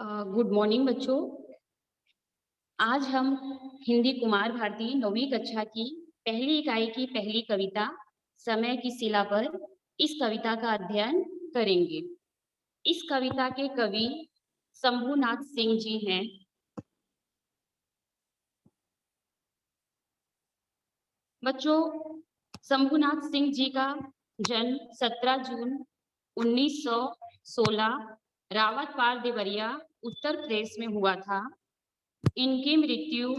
Good morning बच्चों। आज हम हिंदी कुमार भारती 9वीं कक्षा की पहली इकाई की पहली कविता समय की शिला पर इस कविता का अध्ययन करेंगे। इस कविता के कवि शंभुनाथ सिंह जी हैं। बच्चों, शंभुनाथ सिंह जी का जन्म 17 जून 1916 रावतपाल देवरिया उत्तर प्रदेश में हुआ था। इनकी मृत्यु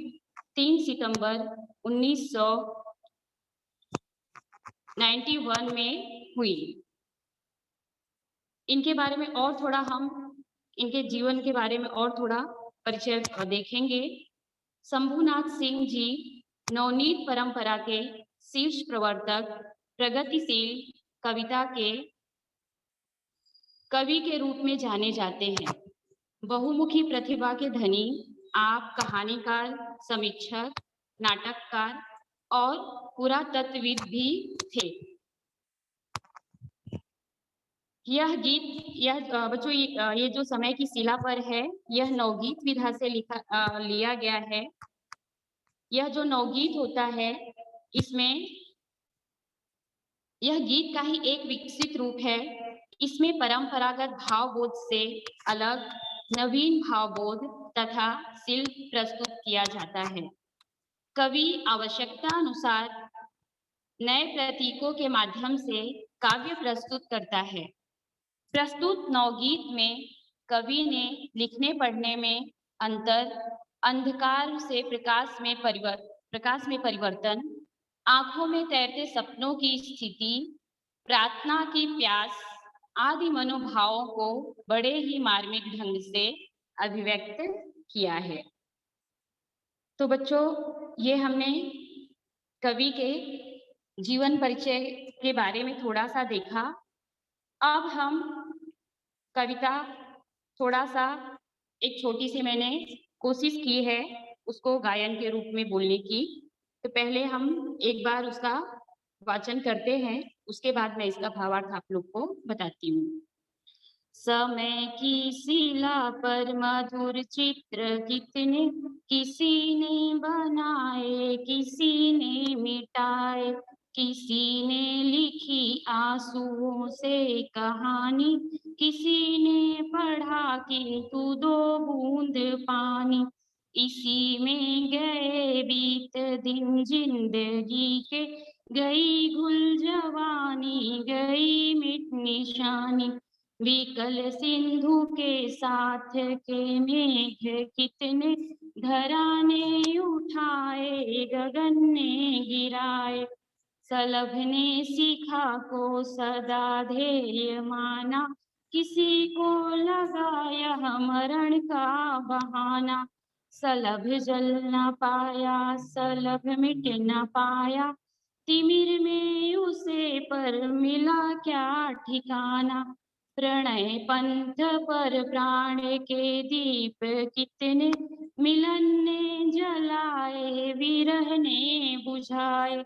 3 सितंबर 1991 में हुई। इनके बारे में और थोड़ा हम इनके जीवन के बारे में और थोड़ा परिचय देखेंगे। शंभुनाथ सिंह जी नवनीत परंपरा के शीर्ष प्रवर्तक, प्रगतिशील कविता के कवि के रूप में जाने जाते हैं। बहुमुखी प्रतिभा के धनी आप कहानीकार, समीक्षक, नाटककार और पुरातत्वविद भी थे। बच्चों, ये जो समय की शिला पर है, यह नवगीत विधा से लिया गया है। यह जो नवगीत होता है, इसमें यह गीत का ही एक विकसित रूप है। इसमें परंपरागत भावबोध से अलग नवीन भावबोध तथा शिल्प प्रस्तुत किया जाता है। कवि आवश्यकता अनुसार नए प्रतीकों के माध्यम से काव्य प्रस्तुत करता है। प्रस्तुत नवगीत में कवि ने लिखने पढ़ने में अंतर, अंधकार से प्रकाश में परिवर्तन, आंखों में तैरते सपनों की स्थिति, प्रार्थना की प्यास आदि मनोभावों को बड़े ही मार्मिक ढंग से अभिव्यक्त किया है। तो बच्चों, ये हमने कवि के जीवन परिचय के बारे में थोड़ा सा देखा। अब हम कविता थोड़ा सा एक छोटी सी मैंने कोशिश की है उसको गायन के रूप में बोलने की। तो पहले हम एक बार उसका वाचन करते हैं, उसके बाद मैं इसका भावार्थ आप लोग को बताती हूँ। समय की शिला पर मधुर चित्र कितने किसी ने बनाए, किसी ने मिटाए, किसी ने लिखी आंसुओं से कहानी, किसी ने पढ़ा किंतु दो बूंद पानी। इसी में गए बीत दिन जिंदगी के, गई गुल जवानी, गई मिट निशानी। विकल सिंधु के साथ के मेघ कितने, धरा ने उठाए गगन ने गिराए। सलभ ने सीखा को सदा ध्येय माना, किसी को लगाया मरण का बहाना। सलभ जल न पाया, सलभ मिट न पाया, तिमिर में उसे पर मिला क्या ठिकाना। प्रणय पंथ पर प्राण के दीप कितने, मिलन ने जलाए विरह ने बुझाए।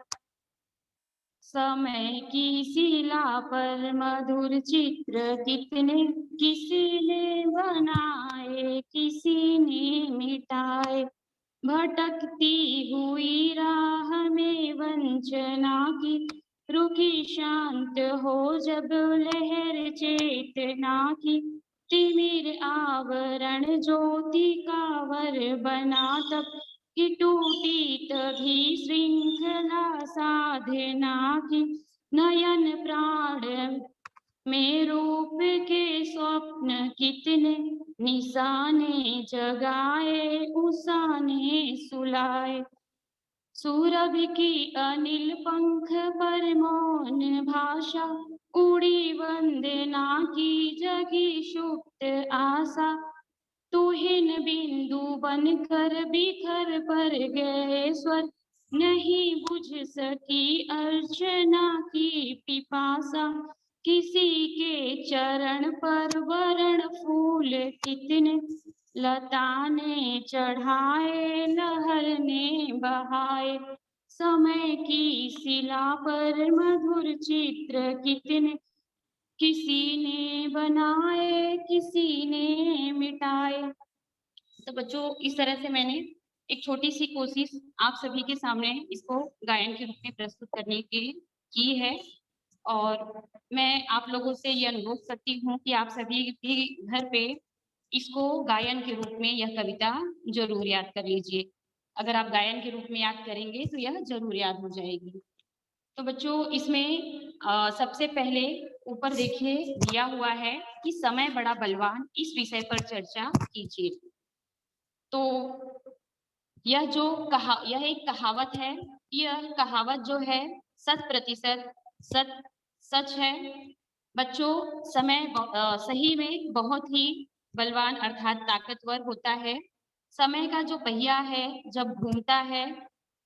समय की शिला पर मधुर चित्र कितने, किसी ने बनाए, किसी ने मिटाए। भटकती हुई राह में वंचना की, रुकी शांत हो जब लहर चेतना की। तिमिर आवरण ज्योति का वर बना तब, कि टूटी तभी श्रृंखला साधना की। नयन प्राण में रूप के स्वप्न कितने, निशाने जगाए उसाने सुलाए। सूरभ की अनिल पंख पर मौन भाषा, उड़ी वंदना की जगी सुप्त आशा। तुहिन बिंदु बनकर बिखर पर गए स्वर, नहीं बुझ सकी अर्चना की पिपासा। किसी के चरण पर वरण फूल कितने, लता ने चढ़ाए लहर ने बहाए। समय की शिला पर मधुर चित्र कितने, किसी ने बनाए किसी ने मिटाए। तो बच्चों इस तरह से मैंने एक छोटी सी कोशिश आप सभी के सामने इसको गायन के रूप में प्रस्तुत करने की है और मैं आप लोगों से ये अनुरोध करती हूँ कि आप सभी भी घर पे इसको गायन के रूप में यह कविता जरूर याद कर लीजिए। अगर आप गायन के रूप में याद करेंगे तो यह जरूर याद हो जाएगी। तो बच्चों इसमें सबसे पहले ऊपर देखिए दिया हुआ है कि समय बड़ा बलवान, इस विषय पर चर्चा कीजिए। तो यह एक कहावत है। यह कहावत जो है 100% सच सच है। बच्चों समय सही में बहुत ही बलवान अर्थात ताकतवर होता है। समय का जो पहिया है जब घूमता है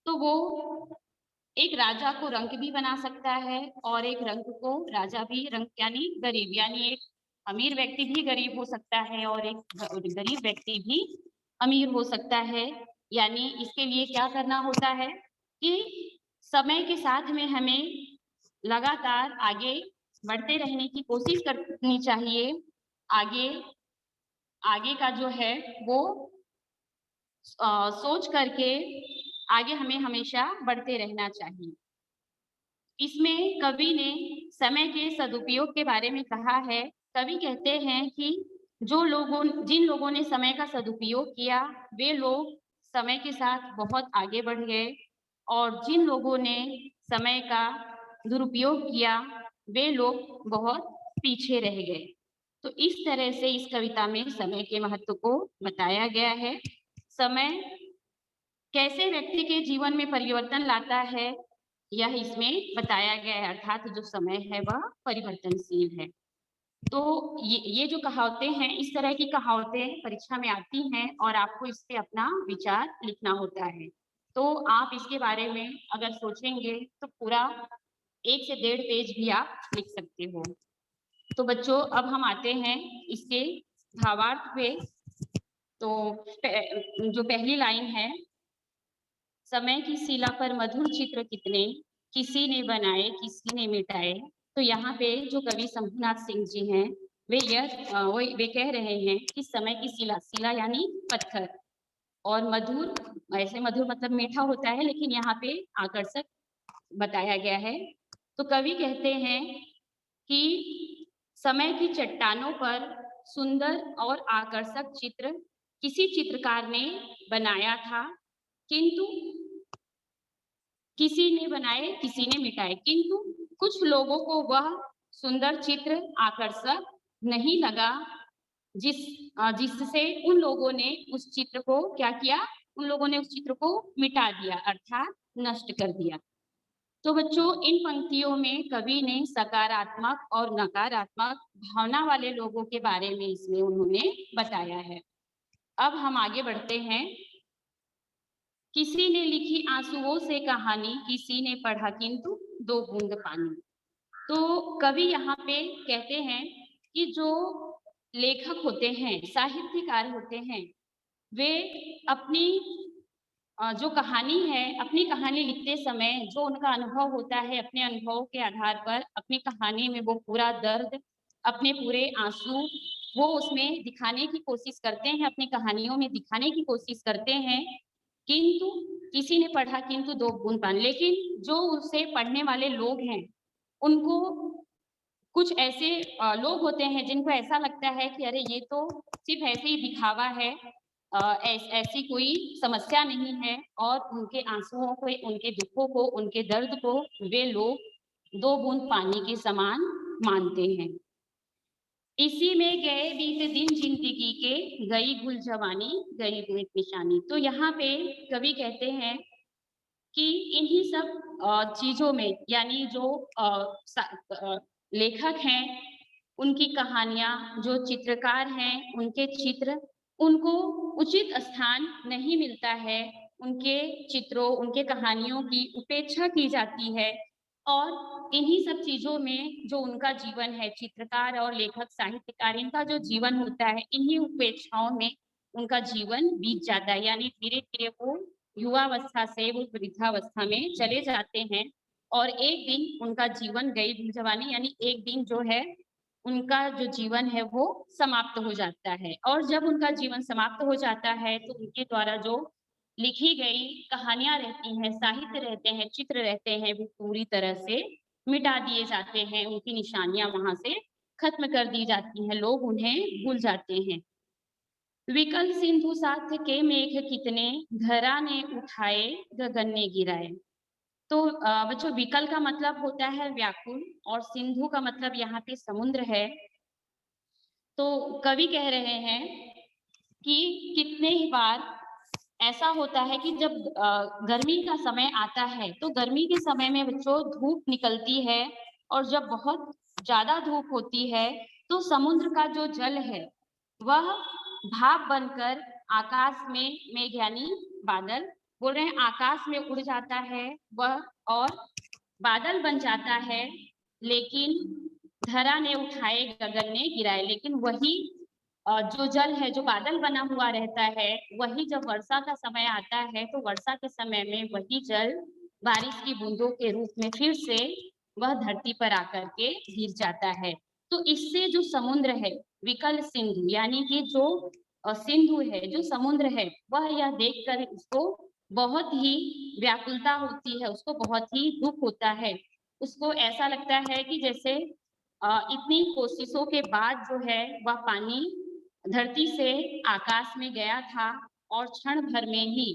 तो वो एक राजा को रंक भी बना सकता है और एक रंक को राजा भी, रंक यानी गरीब, यानी एक अमीर व्यक्ति भी गरीब हो सकता है और एक गरीब व्यक्ति भी अमीर हो सकता है। यानी इसके लिए क्या करना होता है कि समय के साथ में हमें लगातार आगे बढ़ते रहने की कोशिश करनी चाहिए। आगे आगे का जो है वो सोच करके आगे हमें हमेशा बढ़ते रहना चाहिए। इसमें कवि ने समय के सदुपयोग के बारे में कहा है। कवि कहते हैं कि जिन लोगों ने समय का सदुपयोग किया वे लोग समय के साथ बहुत आगे बढ़ गए और जिन लोगों ने समय का दुरुपयोग किया वे लोग बहुत पीछे रह गए। तो इस तरह से इस कविता में समय के महत्व को बताया गया है। समय कैसे व्यक्ति के जीवन में परिवर्तन लाता है यह इसमें बताया गया है, अर्थात जो समय है वह परिवर्तनशील है। तो ये जो कहावतें हैं, इस तरह की कहावतें परीक्षा में आती हैं और आपको इस पे अपना विचार लिखना होता है। तो आप इसके बारे में अगर सोचेंगे तो पूरा 1 से 1.5 पेज भी आप लिख सकते हो। तो बच्चों अब हम आते हैं इसके भावार्थ पे। तो जो पहली लाइन है, समय की शिला पर मधुर चित्र कितने, किसी ने बनाए किसी ने मिटाए। तो यहाँ पे जो कवि शंभुनाथ सिंह जी हैं वे कह रहे हैं कि समय की शिला, शिला यानी पत्थर, और मधुर, ऐसे मधुर मतलब मीठा होता है लेकिन यहाँ पे आकर्षक बताया गया है। तो कवि कहते हैं कि समय की चट्टानों पर सुंदर और आकर्षक चित्र किसी चित्रकार ने बनाया था, किंतु किसी ने बनाए किसी ने मिटाए, किंतु कुछ लोगों को वह सुंदर चित्र आकर्षक नहीं लगा, जिससे उन लोगों ने उस चित्र को क्या किया, उन लोगों ने उस चित्र को मिटा दिया अर्थात नष्ट कर दिया। तो बच्चों इन पंक्तियों में कवि ने सकारात्मक और नकारात्मक भावना वाले लोगों के बारे में इसमें उन्होंने बताया है। अब हम आगे बढ़ते हैं। किसी ने लिखी आंसुओं से कहानी, किसी ने पढ़ा किंतु 2 बूंद पानी। तो कवि यहाँ पे कहते हैं कि जो लेखक होते हैं, साहित्यकार होते हैं, वे अपनी जो कहानी है, अपनी कहानी लिखते समय जो उनका अनुभव होता है, अपने अनुभव के आधार पर अपनी कहानी में वो पूरा दर्द, अपने पूरे आंसू वो उसमें दिखाने की कोशिश करते हैं, अपनी कहानियों में दिखाने की कोशिश करते हैं। किंतु किसी ने पढ़ा किंतु 2 बूंद पानी, लेकिन जो उसे पढ़ने वाले लोग हैं, उनको कुछ ऐसे लोग होते हैं जिनको ऐसा लगता है कि अरे ये तो सिर्फ ऐसे ही दिखावा है, ऐसी कोई समस्या नहीं है, और उनके आंसुओं को, उनके दुखों को, उनके दर्द को वे लोग 2 बूंद पानी के समान मानते हैं। इसी में गए बीते दिन जिंदगी के, गई गुल जवानी गई एक निशानी। तो यहाँ पे कवि कहते हैं कि इन्हीं सब चीजों में, यानी जो लेखक हैं उनकी कहानियां, जो चित्रकार हैं उनके चित्र, उनको उचित स्थान नहीं मिलता है। उनके चित्रों, उनके कहानियों की उपेक्षा की जाती है और इन्हीं सब चीजों में जो उनका जीवन है, चित्रकार और लेखक साहित्यकार, इनका जो जीवन होता है, इन्हीं उपेक्षाओं में उनका जीवन बीत जाता है। यानी धीरे धीरे वो युवावस्था से वो वृद्धावस्था में चले जाते हैं और एक दिन उनका जीवन गई जवानी, यानी एक दिन जो है उनका जो जीवन है वो समाप्त हो जाता है। और जब उनका जीवन समाप्त हो जाता है तो उनके द्वारा जो लिखी गई कहानियाँ रहती हैं, साहित्य रहते हैं, चित्र रहते हैं, वो पूरी तरह से मिटा दिए जाते हैं, उनकी निशानियाँ वहाँ से खत्म कर दी जाती हैं, लोग उन्हें भूल जाते हैं। विकल सिंधु साथ के मेघ कितने, धरा ने उठाए, गगन ने गिराए। तो बच्चों, विकल का मतलब होता है व्याकुल और सिंधु का मतलब यहाँ पे समुद्र है। तो कवि कह रहे हैं कि कितने ही बार ऐसा होता है कि जब गर्मी का समय आता है, तो गर्मी के समय में बच्चों धूप निकलती है और जब बहुत ज़्यादा धूप होती है, तो समुद्र का जो जल है, वह भाप बनकर आकाश में मेघ यानी बादल बोल रहे हैं आकाश में उड़ जाता है वह और बादल बन जाता है, लेकिन धरा ने उठाए गगन ने गिराए। लेकिन वही जो जल है, जो बादल बना हुआ रहता है, वही जब वर्षा का समय आता है, तो वर्षा के समय में वही जल बारिश की बूंदों के रूप में फिर से वह धरती पर आकर के गिर जाता है। तो इससे जो समुद्र है, विकल सिंधु यानी कि जो सिंधु है, जो समुद्र है, वह यह देखकर उसको बहुत ही व्याकुलता होती है, उसको बहुत ही दुःख होता है। उसको ऐसा लगता है कि जैसे इतनी कोशिशों के बाद जो है वह पानी धरती से आकाश में गया था और क्षण भर में ही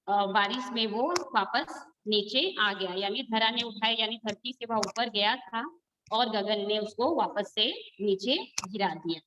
बारिश में वो वापस नीचे आ गया, यानी धरा ने उठाए यानी धरती से वह ऊपर गया था और गगन ने उसको वापस से नीचे गिरा दिया।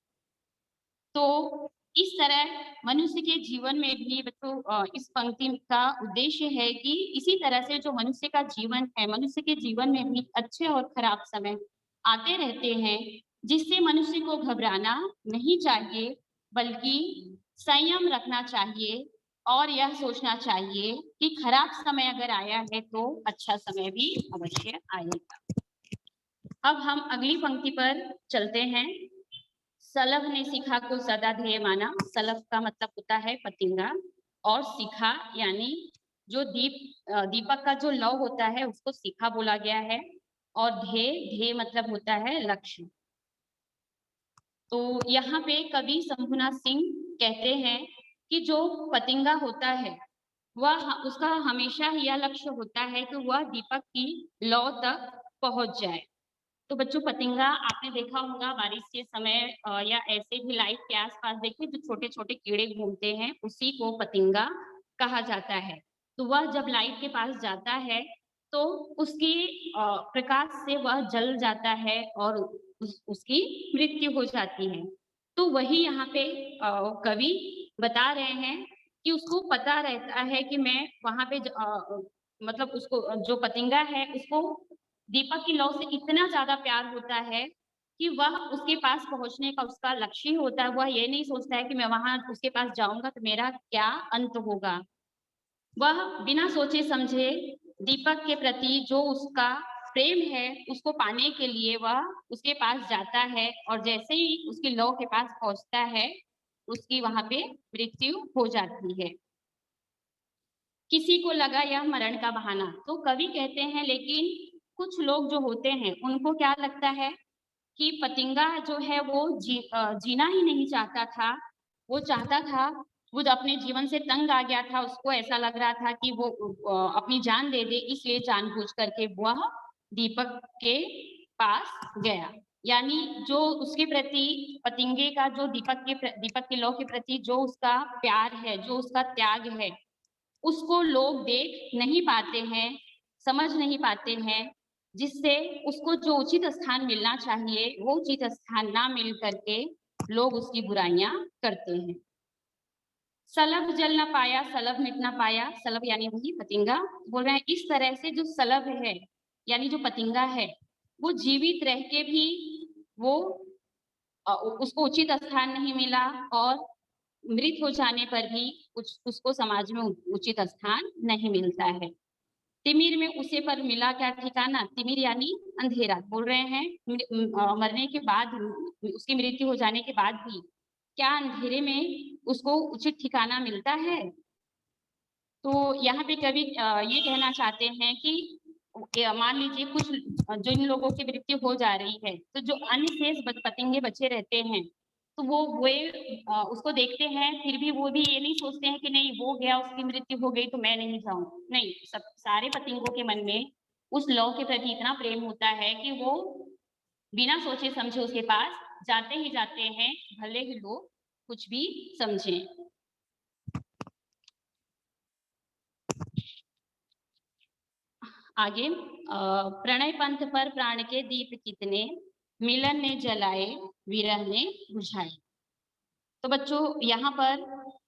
तो इस तरह मनुष्य के जीवन में भी बच्चों इस पंक्ति का उद्देश्य है कि इसी तरह से जो मनुष्य का जीवन है, मनुष्य के जीवन में भी अच्छे और खराब समय आते रहते हैं, जिससे मनुष्य को घबराना नहीं चाहिए, बल्कि संयम रखना चाहिए और यह सोचना चाहिए कि खराब समय अगर आया है तो अच्छा समय भी अवश्य आएगा। अब हम अगली पंक्ति पर चलते हैं। सलभ ने शिखा को सदा ध्येय माना। सलभ का मतलब होता है पतिंगा और शिखा यानी जो दीपक का जो लौ होता है उसको शिखा बोला गया है और ध्येय ध्येय मतलब होता है लक्ष्य। तो यहाँ पे कवि शंभुनाथ सिंह कहते हैं कि जो पतिंगा होता है वह उसका हमेशा यह लक्ष्य होता है कि वह दीपक की लौ तक पहुंच जाए। तो बच्चों, पतिंगा आपने देखा होगा बारिश के समय या ऐसे भी लाइट के आसपास देखिए जो छोटे छोटे कीड़े घूमते हैं, उसी को पतिंगा कहा जाता है। तो वह जब लाइट के पास जाता है तो उसकी प्रकाश से वह जल जाता है और उसकी मृत्यु हो जाती है। तो वही यहाँ पे कवि बता रहे हैं कि उसको पता रहता है कि मैं वहां पे मतलब उसको जो पतिंगा है उसको दीपक की लौ से इतना ज़्यादा प्यार होता है कि वह उसके पास पहुँचने का उसका लक्ष्य ही होता है। वह ये नहीं सोचता है कि मैं वहाँ उसके पास जाऊँगा तो मेरा क्या अंत होगा। वह बिना सोचे समझे दीपक के प्रति जो उसका प्रेम है, उसको पाने के लिए वह उसके पास जाता है और जैसे ही उसकी लौ के पास पहुँचता है, उसकी वहाँ पे मृत्यु हो जाती है। किसी को लगा यह मरण का बहाना। तो कवि कहते हैं लेकिन कुछ लोग जो होते हैं उनको क्या लगता है कि पतिंगा जो है वो जीना ही नहीं चाहता था। वो चाहता था, वो अपने जीवन से तंग आ गया था, उसको ऐसा लग रहा था कि वो अपनी जान दे दे, इसलिए जानबूझ करके वह दीपक के पास गया। यानी जो उसके प्रति पतिंगे का जो दीपक की लौ के प्रति जो उसका प्यार है, जो उसका त्याग है, उसको लोग देख नहीं पाते हैं, समझ नहीं पाते हैं, जिससे उसको जो उचित स्थान मिलना चाहिए, वो उचित स्थान ना मिल करके लोग उसकी बुराइयाँ करते हैं। सलभ जल ना पाया, सलभ मिट ना पाया, सलभ यानी वही पतिंगा, बोल रहे हैं इस तरह से जो सलभ है, यानी जो पतिंगा है, वो जीवित रह के भी वो उसको उचित स्थान नहीं मिला और मृत हो जाने पर भी उसको समाज में उचित स्थान नहीं मिलता है। तिमिर में उसे पर मिला क्या ठिकाना? तिमिर यानी अंधेरा। बोल रहे हैं मरने के बाद उसकी मृत्यु हो जाने के बाद भी क्या अंधेरे में उसको उचित ठिकाना मिलता है? तो यहाँ पे कवि ये कहना चाहते हैं कि मान लीजिए कुछ जिन लोगों की मृत्यु हो जा रही है, तो जो अन्य शेष पतंगे बचे रहते हैं, तो वे उसको देखते हैं, फिर भी वो भी ये नहीं सोचते हैं कि नहीं वो गया, उसकी मृत्यु हो गई तो मैं नहीं जाऊं। नहीं, सब सारे पतंगों के मन में उस लौ के प्रति इतना प्रेम होता है कि वो बिना सोचे समझे उसके पास जाते ही जाते हैं, भले ही लोग कुछ भी समझें। आगे, प्रणय पंथ पर प्राण के दीप कितने, मिलन ने जलाए, विरह ने बुझाए। तो बच्चों, यहाँ पर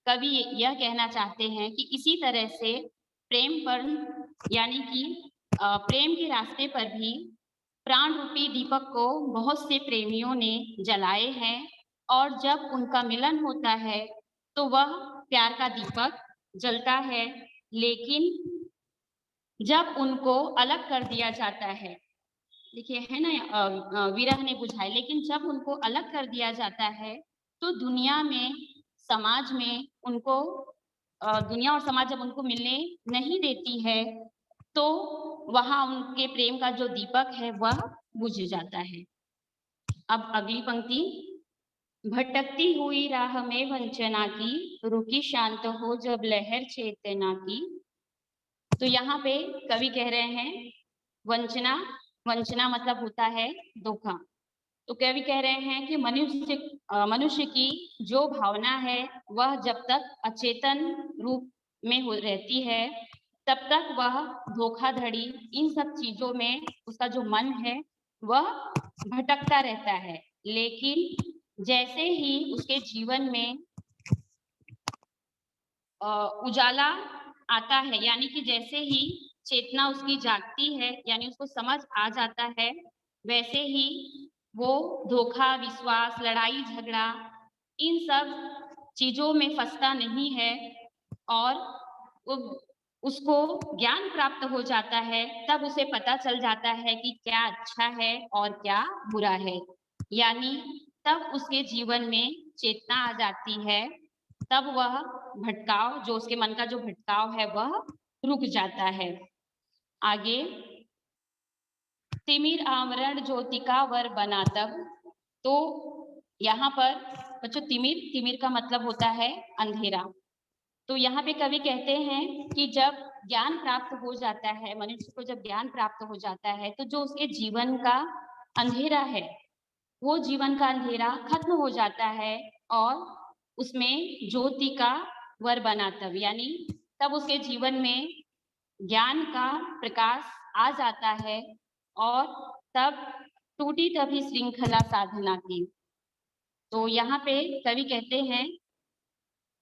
कवि यह कहना चाहते हैं कि इसी तरह से प्रेम पर, यानी कि प्रेम के रास्ते पर भी प्राण रूपी दीपक को बहुत से प्रेमियों ने जलाए हैं, और जब उनका मिलन होता है तो वह प्यार का दीपक जलता है। लेकिन जब उनको अलग कर दिया जाता है, देखिए है ना, विरह ने बुझाए, लेकिन जब उनको अलग कर दिया जाता है तो दुनिया में, समाज में उनको दुनिया और समाज जब उनको मिलने नहीं देती है, तो वहां उनके प्रेम का जो दीपक है वह बुझ जाता है। अब अगली पंक्ति, भटकती हुई राह में वंचना की, रुकी शांत हो जब लहर चेतना की। तो यहाँ पे कवि कह रहे हैं वंचना, वंचना मतलब होता है धोखा। तो कवि कह रहे हैं कि मनुष्य की जो भावना है वह जब तक अचेतन रूप में रहती है, तब तक वह धोखाधड़ी, इन सब चीजों में उसका जो मन है वह भटकता रहता है। लेकिन जैसे ही उसके जीवन में उजाला आता है, यानी कि जैसे ही चेतना उसकी जागती है, यानी उसको समझ आ जाता है, वैसे ही वो धोखा, विश्वास, लड़ाई झगड़ा, इन सब चीजों में फंसता नहीं है, और उसको ज्ञान प्राप्त हो जाता है। तब उसे पता चल जाता है कि क्या अच्छा है और क्या बुरा है, यानी तब उसके जीवन में चेतना आ जाती है। तब वह भटकाव, जो उसके मन का जो भटकाव है वह रुक जाता है। आगे, तिमिर आवरण ज्योति का वर बना तब। तो यहाँ पर बच्चों, तिमिर, तिमिर का मतलब होता है अंधेरा। तो यहाँ पे कवि कहते हैं कि जब ज्ञान प्राप्त हो जाता है, मनुष्य को जब ज्ञान प्राप्त हो जाता है, तो जो उसके जीवन का अंधेरा है, वो जीवन का अंधेरा खत्म हो जाता है, और उसमें ज्योति का वर बना तब, यानी तब उसके जीवन में ज्ञान का प्रकाश आ जाता है, और तब टूटी तभी श्रृंखला साधना की। तो यहाँ पे कवि कहते हैं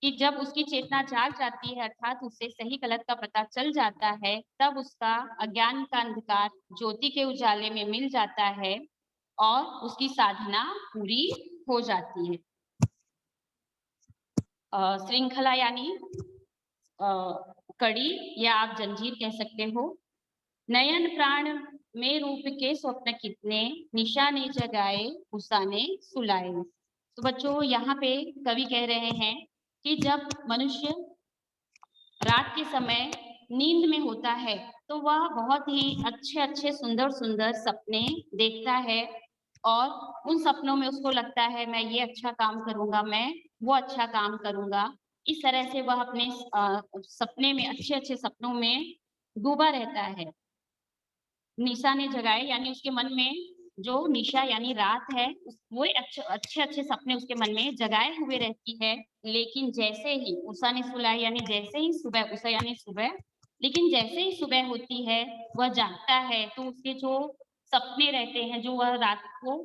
कि जब उसकी चेतना जाग जाती है, अर्थात उसे सही गलत का पता चल जाता है, तब उसका अज्ञान का अंधकार ज्योति के उजाले में मिल जाता है, और उसकी साधना पूरी हो जाती है। श्रृंखला यानी कड़ी, या आप जंजीर कह सकते हो। नयन प्राण में रूप के स्वप्न कितने, निशा ने जगाए, उषा ने सुलाए। तो बच्चों, यहाँ पे कवि कह रहे हैं कि जब मनुष्य रात के समय नींद में होता है, तो वह बहुत ही अच्छे अच्छे, सुंदर सुंदर सपने देखता है, और उन सपनों में उसको लगता है मैं ये अच्छा काम करूंगा, मैं वो अच्छा काम करूंगा। इस तरह से वह अपने सपने में, अच्छे अच्छे सपनों में डूबा रहता है। निशा ने जगाए, यानी उसके मन में जो निशा यानी रात है, वो अच्छे अच्छे सपने उसके मन में जगाए हुए रहती है। लेकिन जैसे ही उषा ने सुलाए, यानी जैसे ही सुबह, उषा यानी सुबह, लेकिन जैसे ही सुबह होती है, वह जागता है, तो उसके जो सपने रहते हैं, जो वह रात को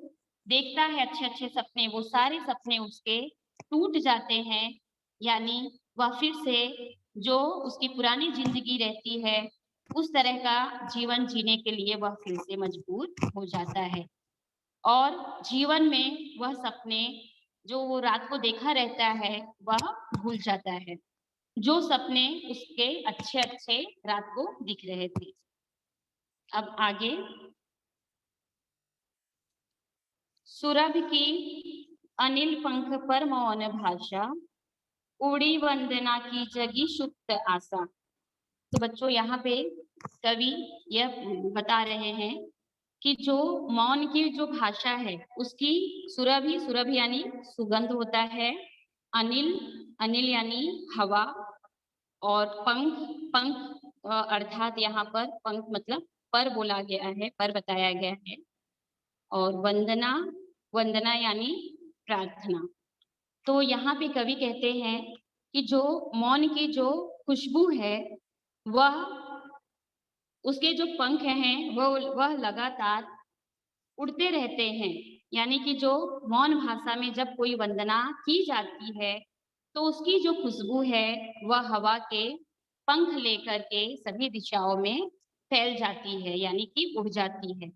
देखता है अच्छे अच्छे सपने, वो सारे सपने उसके टूट जाते हैं। यानी वह फिर से जो उसकी पुरानी जिंदगी रहती है, उस तरह का जीवन जीने के लिए वह फिर से मजबूर हो जाता है, और जीवन में वह सपने जो वो रात को देखा रहता है वह भूल जाता है, जो सपने उसके अच्छे अच्छे रात को दिख रहे थे। अब आगे, सुरभ की अनिल पंख पर मौन भाषा, उड़ी वंदना की जगी सुप्त आशा। तो बच्चों यहाँ पे कवि यह बता रहे हैं कि जो मौन की जो भाषा है उसकी सुरभि, सुरभि यानी सुगंध होता है, अनिल, अनिल यानी हवा, और पंख, पंख अर्थात यहाँ पर पंख मतलब पर बोला गया है, पर बताया गया है, और वंदना, वंदना यानी प्रार्थना। तो यहाँ पे कवि कहते हैं कि जो मौन की जो खुशबू है वह, उसके जो पंख हैं वह लगातार उड़ते रहते हैं। यानी कि जो मौन भाषा में जब कोई वंदना की जाती है तो उसकी जो खुशबू है वह हवा के पंख लेकर के सभी दिशाओं में फैल जाती है, यानी कि उड़ जाती है।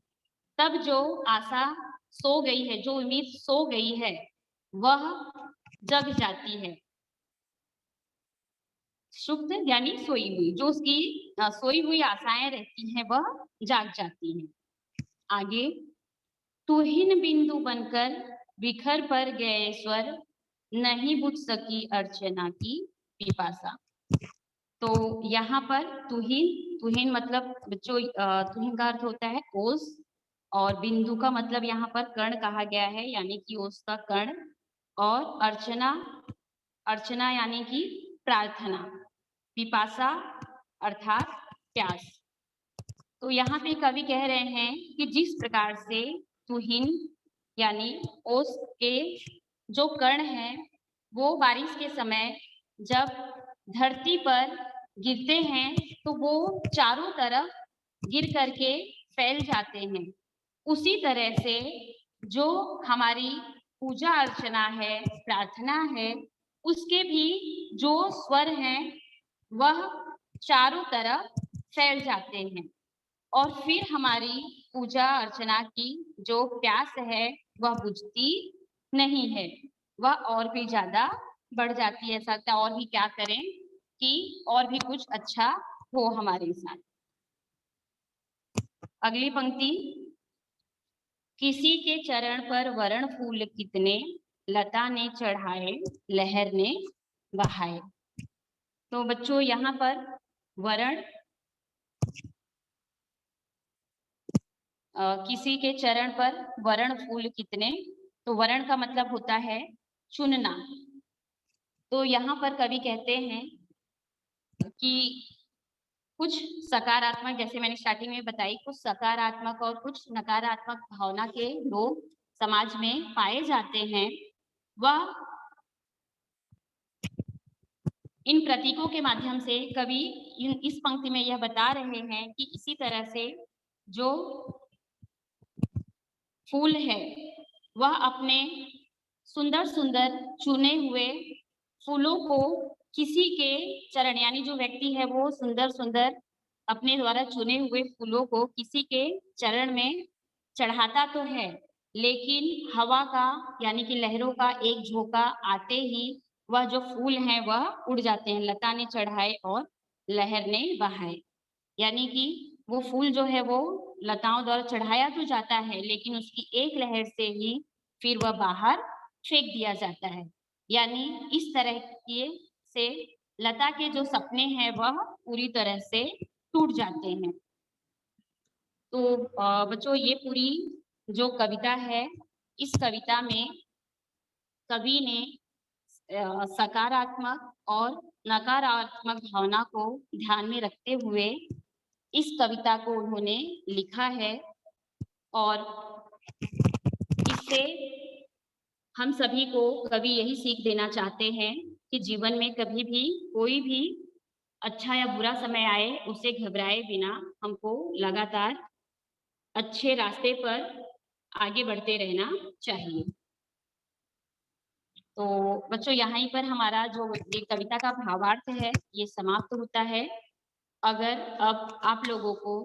तब जो आशा सो गई है, जो उम्मीद सो गई है, वह जग जाती है। सुप्त यानी सोई हुई, जो उसकी सोई हुई आशाएं रहती हैं वह जाग जाती हैं। आगे, तुहिन बिंदु बनकर बिखर पर गए स्वर, नहीं बुझ सकी अर्चना की पिपासा। तो यहाँ पर तुहिन, तुहिन मतलब बच्चों तुहिन का अर्थ होता है ओस, और बिंदु का मतलब यहाँ पर कर्ण कहा गया है, यानी कि ओस का कर्ण, और अर्चना, अर्चना यानी कि प्रार्थना, पिपासा अर्थात प्यास। तो यहाँ पे कवि कह रहे हैं कि जिस प्रकार से तुहिन यानी ओस के जो कर्ण हैं वो बारिश के समय जब धरती पर गिरते हैं तो वो चारों तरफ गिर करके फैल जाते हैं, उसी तरह से जो हमारी पूजा अर्चना है, प्रार्थना है, उसके भी जो स्वर हैं वह चारों तरफ फैल जाते हैं, और फिर हमारी पूजा अर्चना की जो प्यास है वह बुझती नहीं है, वह और भी ज्यादा बढ़ जाती है। ऐसा लगता है और भी क्या करें कि और भी कुछ अच्छा हो हमारे साथ। अगली पंक्ति, किसी के चरण पर वरण फूल कितने, लता ने चढ़ाए लहर ने बहाए। तो बच्चों यहाँ पर वरण, किसी के चरण पर वरण फूल कितने, तो वरण का मतलब होता है चुनना। तो यहाँ पर कवि कहते हैं कि कुछ सकारात्मक, जैसे मैंने स्टार्टिंग में बताई, कुछ सकारात्मक और कुछ नकारात्मक भावना के लोग समाज में पाए जाते हैं। वह इन प्रतीकों के माध्यम से कवि इस पंक्ति में यह बता रहे हैं कि इसी तरह से जो फूल है वह अपने सुंदर सुंदर चुने हुए फूलों को किसी के चरण, यानी जो व्यक्ति है वो सुंदर सुंदर अपने द्वारा चुने हुए फूलों को किसी के चरण में चढ़ाता तो है, लेकिन हवा का यानी कि लहरों का एक झोंका आते ही वह जो फूल हैं वह उड़ जाते हैं। लता ने चढ़ाए और लहर ने बहाए, यानी कि वो फूल जो है वो लताओं द्वारा चढ़ाया तो जाता है लेकिन उसकी एक लहर से ही फिर वह बाहर फेंक दिया जाता है। यानी इस तरह के से लता के जो सपने हैं वह पूरी तरह से टूट जाते हैं। तो बच्चों ये पूरी जो कविता है, इस कविता में कवि ने सकारात्मक और नकारात्मक भावना को ध्यान में रखते हुए इस कविता को उन्होंने लिखा है, और इससे हम सभी को कवि यही सीख देना चाहते हैं कि जीवन में कभी भी कोई भी अच्छा या बुरा समय आए उसे घबराए बिना हमको लगातार अच्छे रास्ते पर आगे बढ़ते रहना चाहिए। तो बच्चों यहाँ पर हमारा जो ये कविता का भावार्थ है ये समाप्त होता है। अगर अब आप लोगों को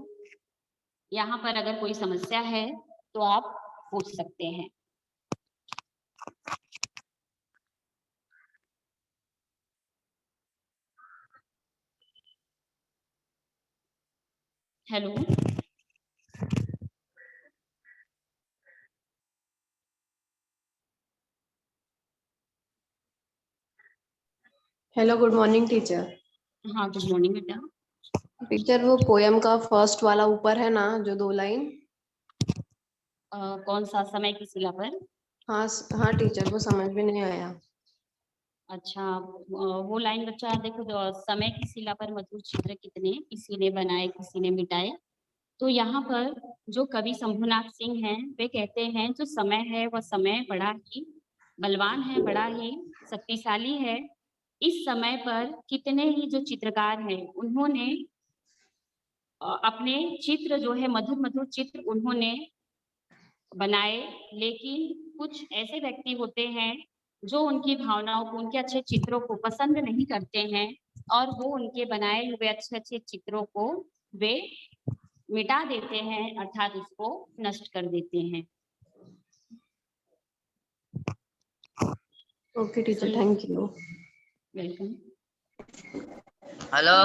यहाँ पर अगर कोई समस्या है तो आप पूछ सकते हैं। Hello, hello, good morning teacher. हाँ गुड मॉर्निंग बेटा। टीचर वो पोयम का फर्स्ट वाला ऊपर है ना, जो 2 लाइन। कौन सा? समय की शिला पर? हाँ हाँ टीचर, वो समझ में नहीं आया। अच्छा, वो लाइन बच्चा देखो, जो समय की शिला पर मधुर चित्र कितने, किसी ने बनाए किसी ने मिटाए। तो यहाँ पर जो कवि शंभुनाथ सिंह हैं, वे कहते हैं जो समय है वह समय बड़ा ही बलवान है, बड़ा ही शक्तिशाली है। इस समय पर कितने ही जो चित्रकार हैं, उन्होंने अपने चित्र जो है मधुर मधुर चित्र उन्होंने बनाए, लेकिन कुछ ऐसे व्यक्ति होते हैं जो उनकी भावनाओं को, उनके अच्छे चित्रों को पसंद नहीं करते हैं, और वो उनके बनाए हुए अच्छे अच्छे चित्रों को वे मिटा देते हैं, अर्थात उसको नष्ट कर देते हैं। Okay teacher, thank you. Welcome. Hello.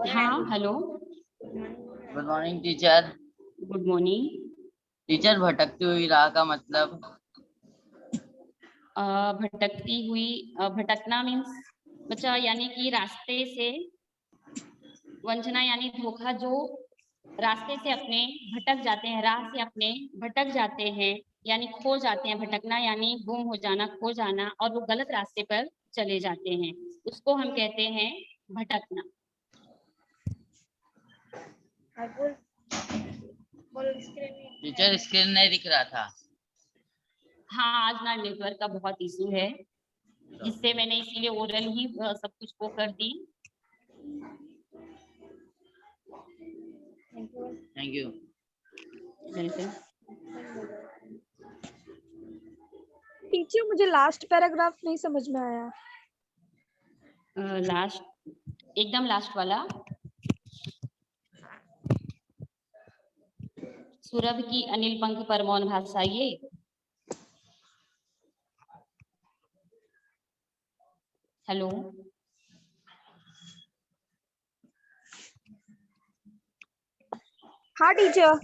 हाँ hello, good morning teacher. Good morning. Teacher, भटकती हुई राह का मतलब? भटकती हुई, भटकना मीन्स बच्चा यानी कि रास्ते से, वंचना यानी धोखा, जो रास्ते से अपने भटक जाते हैं, राह से अपने भटक जाते हैं, यानी खो जाते हैं। भटकना यानी गुम हो जाना, खो जाना, और वो गलत रास्ते पर चले जाते हैं, उसको हम कहते हैं भटकना। टीचर, स्क्रीन नहीं दिख रहा था। हाँ, आज ना नेटवर्क का बहुत इशू है, जिससे मैंने इसीलिए ओरल ही सब कुछ को कर दी। Thank you. वेलकम। टीचर, मुझे लास्ट पैराग्राफ नहीं समझ में आया। लास्ट, एकदम लास्ट वाला। सुरभ की अनिल पंख पर मौन भाषा, ये हेलो। हाँ टीचर।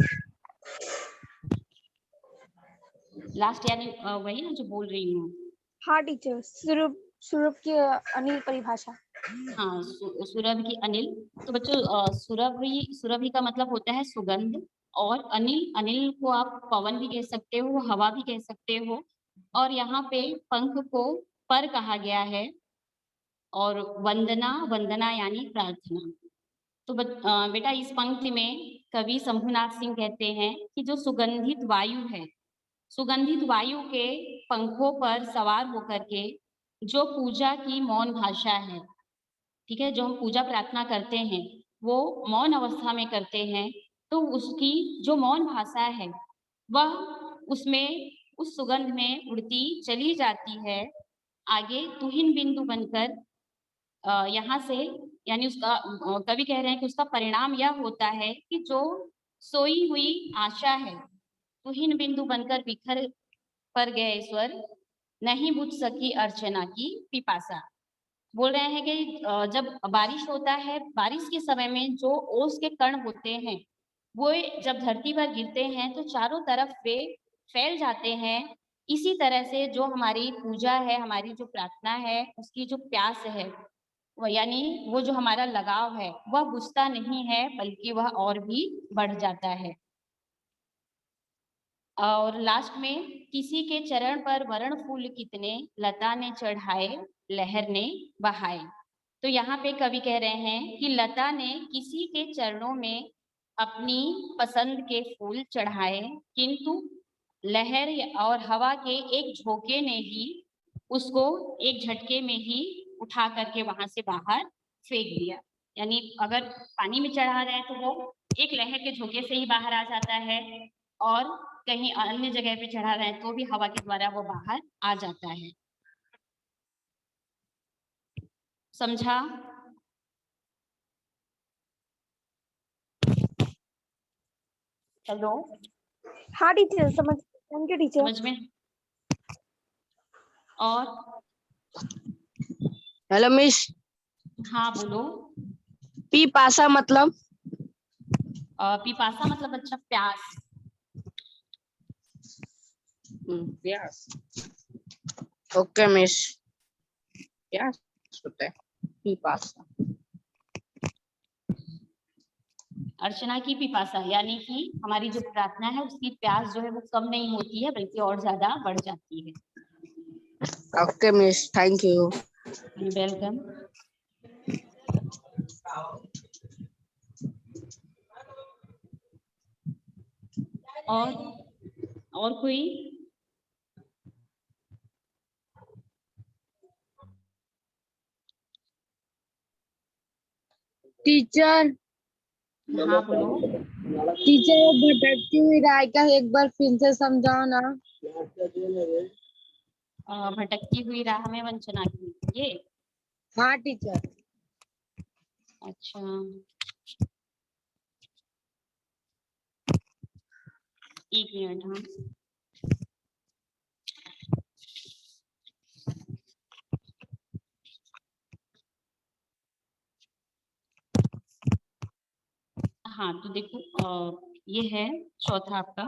लास्ट यानी वही ना जो बोल रही हूँ। हाँ टीचर, सुरभ की अनिल परिभाषा। हाँ, सुरभि की अनिल। तो बच्चों, सुरभि का मतलब होता है सुगंध, और अनिल, अनिल को आप पवन भी कह सकते हो, हवा भी कह सकते हो, और यहाँ पे पंख को पर कहा गया है, और वंदना, वंदना यानी प्रार्थना। तो बेटा, इस पंक्ति में कवि शंभुनाथ सिंह कहते हैं कि जो सुगंधित वायु है, सुगंधित वायु के पंखों पर सवार होकर के जो पूजा की मौन भाषा है, ठीक है, जो हम पूजा प्रार्थना करते हैं वो मौन अवस्था में करते हैं, तो उसकी जो मौन भाषा है वह उसमें, उस सुगंध में उड़ती चली जाती है आगे, तुहिन बिंदु बनकर यहाँ से, यानी उसका कवि कह रहे हैं कि उसका परिणाम यह होता है कि जो सोई हुई आशा है, तुहिन बिंदु बनकर बिखर पर गए स्वर, नहीं बुझ सकी अर्चना की पिपासा। बोल रहे हैं कि जब बारिश होता है, बारिश के समय में जो ओस के कण होते हैं वो जब धरती पर गिरते हैं तो चारों तरफ वे फैल जाते हैं। इसी तरह से जो हमारी पूजा है, हमारी जो प्रार्थना है, उसकी जो प्यास है, वह यानी वो जो हमारा लगाव है वह बुझता नहीं है, बल्कि वह और भी बढ़ जाता है। और लास्ट में, किसी के चरण पर वरण फूल कितने, लता ने चढ़ाए लहर ने बहाए। तो यहाँ पे कवि कह रहे हैं कि लता ने किसी के चरणों में अपनी पसंद के फूल चढ़ाए, किंतु लहर और हवा के एक झोंके ने ही उसको एक झटके में ही उठा करके वहां से बाहर फेंक दिया। यानी अगर पानी में चढ़ा रहे हैं तो वो एक लहर के झोंके से ही बाहर आ जाता है, और कहीं अन्य जगह पे चढ़ा रहे हैं तो भी हवा के द्वारा वो बाहर आ जाता है। समझा? हेलो, हाँ टीचर, समझ। Thank you teacher. समझ में? और हेलो मिस। हाँ बोलो। पिपासा मतलब? पिपासा मतलब अच्छा प्यास। प्यास। ओके मिस, प्यास होता है पिपासा। अर्चना की पिपासा यानी कि हमारी जो प्रार्थना है उसकी प्यास जो है वो कम नहीं होती है बल्कि और ज्यादा बढ़ जाती है। Okay, miss. Thank you. Welcome. और कोई? टीचर हाँ बोलो। टीचर भटकती हुई राह का एक बार फिर से समझाओ ना। भटकती हुई राह में वंचना की, ये? हाँ टीचर। अच्छा, एक मिनट। हाँ, हाँ तो देखो, ये है चौथा आपका,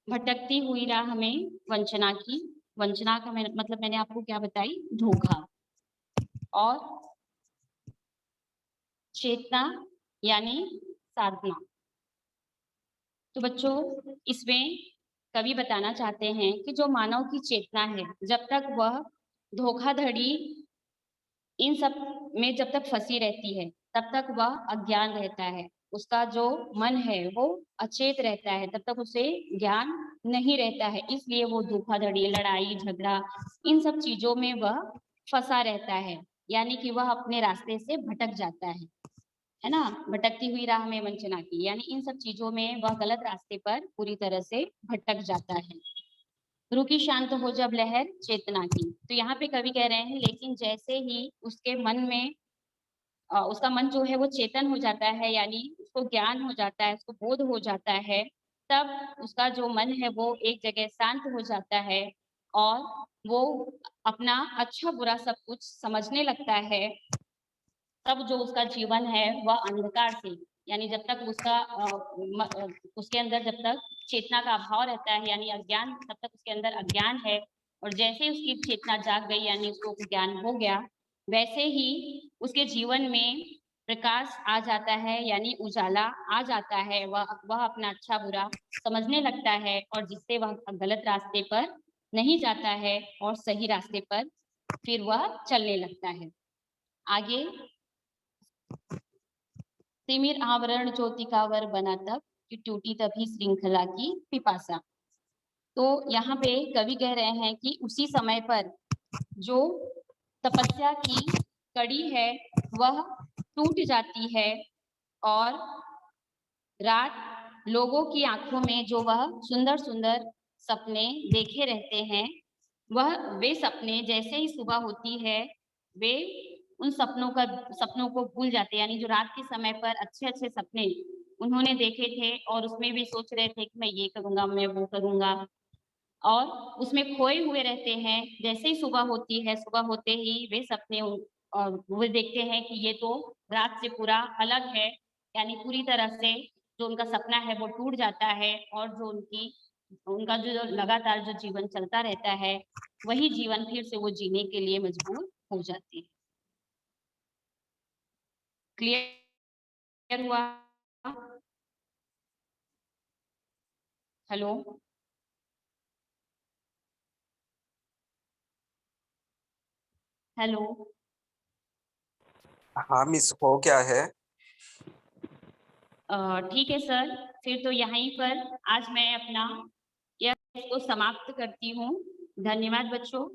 भटकती हुई राह में वंचना की। वंचना का मतलब मैंने आपको क्या बताई? धोखा। और चेतना यानी साधना। तो बच्चों इसमें कवि बताना चाहते हैं कि जो मानव की चेतना है जब तक वह धोखाधड़ी इन सब में जब तक फंसी रहती है तब तक वह अज्ञान रहता है। उसका जो मन है वो अचेत रहता है, तब तक उसे ज्ञान नहीं रहता है। इसलिए वो धोखाधड़ी, लड़ाई झगड़ा इन सब चीजों में वह फंसा रहता है, यानी कि वह अपने रास्ते से भटक जाता है ना। भटकती हुई राह में वंचना की यानी इन सब चीजों में वह गलत रास्ते पर पूरी तरह से भटक जाता है। रुकी शांत हो जब लहर चेतना की। तो यहाँ पे कवि कह रहे हैं लेकिन जैसे ही उसके मन में उसका मन जो है वो चेतन हो जाता है, यानी उसको ज्ञान हो जाता है, उसको बोध हो जाता है, तब उसका जो मन है वो एक जगह शांत हो जाता है और वो अपना अच्छा बुरा सब कुछ समझने लगता है। तब जो उसका जीवन है वह अंधकार से, यानी जब तक उसके अंदर जब तक चेतना का अभाव रहता है यानी अज्ञान, तब तक उसके अंदर अज्ञान है। और जैसे ही उसकी चेतना जाग गई यानी उसको ज्ञान हो गया, वैसे ही उसके जीवन में प्रकाश आ जाता है यानी उजाला आ जाता है। वह अपना अच्छा बुरा समझने लगता है और जिससे वह गलत रास्ते पर नहीं जाता है और सही रास्ते पर फिर वह चलने लगता है। आगे, तिमिर आवरण ज्योतिकावर बना तब कि टूटी तभी श्रृंखला की पिपासा। तो यहाँ पे कवि कह रहे हैं कि उसी समय पर जो तपस्या की कड़ी है वह टूट जाती है और रात लोगों की आंखों में जो वह सुंदर सुंदर सपने देखे रहते हैं, वे सपने जैसे ही सुबह होती है वे उन सपनों को भूल जाते हैं। यानी जो रात के समय पर अच्छे अच्छे सपने उन्होंने देखे थे और उसमें भी सोच रहे थे कि मैं ये करूंगा, मैं वो करूंगा, और उसमें खोए हुए रहते हैं। जैसे ही सुबह होती है, सुबह होते ही वे सपने और वो देखते हैं कि ये तो रात से पूरा अलग है, यानी पूरी तरह से जो उनका सपना है वो टूट जाता है और जो उनका जो लगातार जो जीवन चलता रहता है वही जीवन फिर से वो जीने के लिए मजबूर हो जाते हैं। क्लियर हुआ? Hello, hello. हाँ मिस, हो क्या है? ठीक है सर, फिर तो यहीं पर आज मैं अपना यह को समाप्त करती हूँ। धन्यवाद बच्चों।